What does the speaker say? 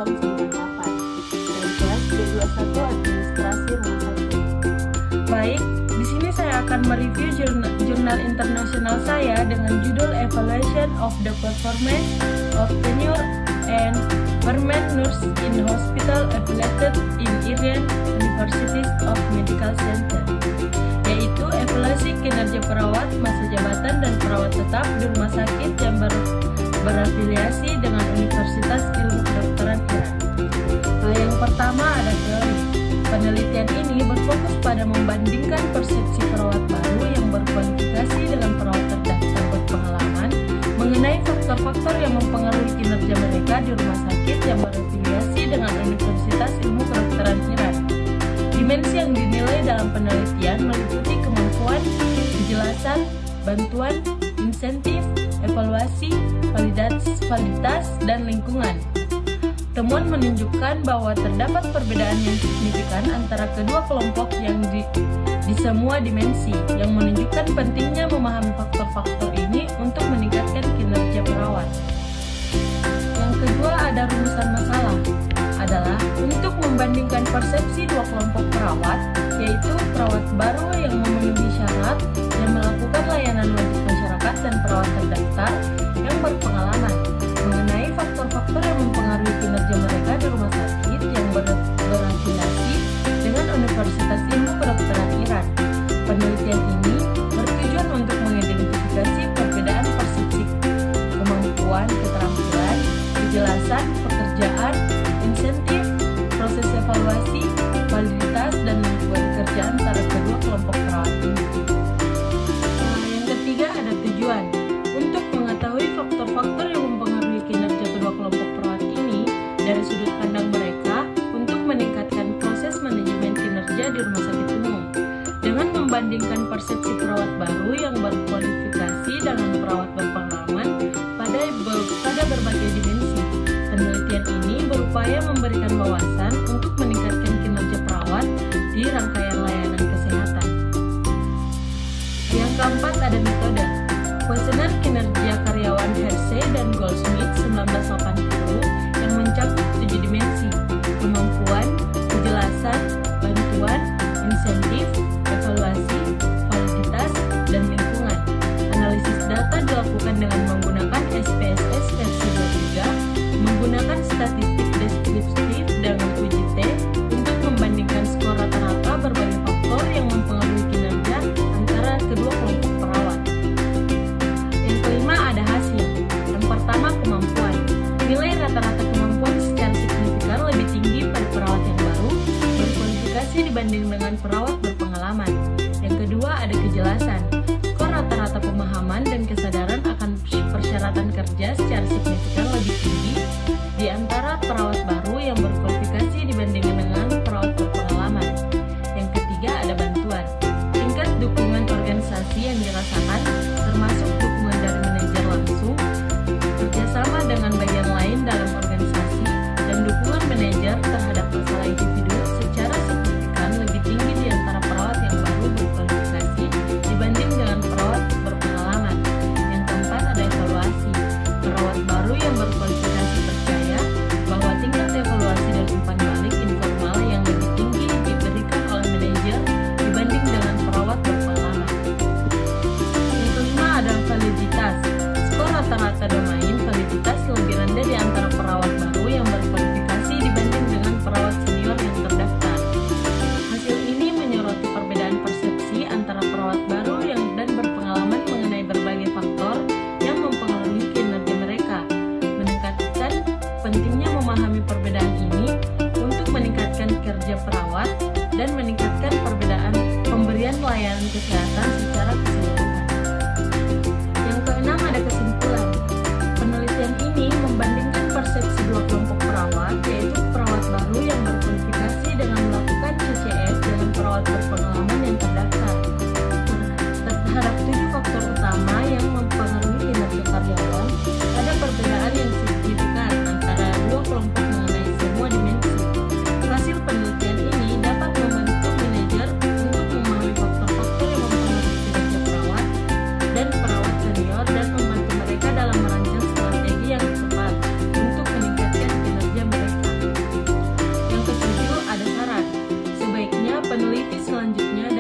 98 dari kelas D21 Administrasi Rumah Sakit. Baik, di sini saya akan mereview jurnal internasional saya dengan judul Evaluation of the Performance of Tenure and Permanent Nurse in Hospital Affiliated in Irian Universities of Medical Center, yaitu evaluasi kinerja perawat, masa jabatan, dan perawat tetap di rumah sakit yang berafiliasi dengan Universitas Ilmu Kedokteran Iran. Yang pertama ada teori. Penelitian ini berfokus pada membandingkan persepsi perawat baru yang berkualifikasi dengan perawat terdaftar berpengalaman mengenai faktor-faktor yang mempengaruhi kinerja mereka di rumah sakit yang berafiliasi dengan Universitas Ilmu Kedokteran Iran. Dimensi yang dinilai dalam penelitian meliputi kemampuan, kejelasan, bantuan, insentif, evaluasi, validitas, dan lingkungan. Temuan menunjukkan bahwa terdapat perbedaan yang signifikan antara kedua kelompok yang di semua dimensi, yang menunjukkan pentingnya memahami faktor-faktor ini untuk meningkatkan kinerja perawat. Yang kedua ada rumusan masalah, adalah untuk membandingkan persepsi dua kelompok perawat, yaitu perawat baru yang memenuhi syarat dan melakukan layanan wajib masyarakat dan perawat terdaftar yang berpengalaman mengenai faktor-faktor yang mempengaruhi kinerja mereka di rumah sakit yang berafiliasi dengan Universitas Ilmu Kedokteran Iran. Penelitian ini bertujuan untuk mengidentifikasi perbedaan persepsi, kemampuan, keterampilan, kejelasan, pekerjaan, insentif, proses evaluasi, validitas, dan lingkungan kerja antara kedua kelompok perawat ini. Yang ketiga ada tujuan. Untuk mengetahui faktor-faktor yang mempengaruhi kinerja kedua kelompok perawat ini dari sudut pandang mereka untuk meningkatkan proses manajemen kinerja di rumah sakit umum. Dengan membandingkan persepsi perawat baru yang berkualifikasi dengan perawat berpengalaman pada berbagai dimensi. Penelitian ini berupaya memberikan wawasan untuk meningkatkan kinerja perawat di rangkaian layanan kesehatan. Yang keempat ada metode. Kuesioner kinerja karyawan Hersey dan Goldsmith 1980 yang mencakup 7 dimensi: kemampuan, kejelasan, bantuan, insentif, evaluasi, validitas, dan lingkungan. Analisis data dilakukan dengan menggunakan SPSS versi 23, menggunakan statistik deskriptif dengan uji T untuk membandingkan skor rata-rata berbagai faktor yang mempengaruhi kinerja antara kedua kelompok perawat. Yang kelima ada hasil. Yang pertama kemampuan. Nilai rata-rata kemampuan secara signifikan lebih tinggi pada perawat yang baru berkualifikasi dibanding dengan perawat berpengalaman. Yang kedua ada kejelasan. Skor rata-rata pemahaman dan kesadaran akan persyaratan kerja secara signifikan lebih tinggi di antara perawat baru yang berkualifikasi dibandingkan dengan perawat berpengalaman. Yang ketiga ada bantuan. Tingkat dukungan organisasi yang dirasakan termasuk dukungan dari manajer langsung, kerjasama dengan bagian lain dalam organisasi, dan dukungan manajer terhadap masalah individu secara signifikan lebih tinggi di antara perawat yang baru berkualifikasi dibanding dengan perawat berpengalaman. Yang keempat ada evaluasi. Perawat baru yang berkualifikasi percaya bahwa tingkat evaluasi dan umpan balik informal yang lebih tinggi diberikan oleh manajer dibanding dengan perawat berpengalaman. Yang kelima ada validitas. Skor rata-rata domain validitas lebih rendah di antara perawat baru yang berkualifikasi dibanding dengan perawat senior yang terdaftar. Hasil ini menyoroti perbedaan persepsi antara perawat baru dan berpengalaman mengenai berbagai faktor yang mempengaruhi kinerja mereka, meningkatkan pentingnya memahami perbedaan ini untuk meningkatkan kerja perawat dan meningkatkan perbedaan pemberian layanan kesehatan secara keseluruhan. Yang keenam ada kesimpulan. Penelitian ini membandingkan persepsi dua kelompok perawat, yaitu perawat baru yang berkualifikasi dengan melakukan CCS dengan perawat berpengalaman yang terdaftar terhadap 7 faktor utama yang mempengaruhi kinerja karyawan. Ada perbedaan yang signifikan antara dua kelompok mengenai semua dimensi. Hasil penelitian ini dapat membantu manajer untuk memahami faktor-faktor yang mempengaruhi kinerja perawat peneliti selanjutnya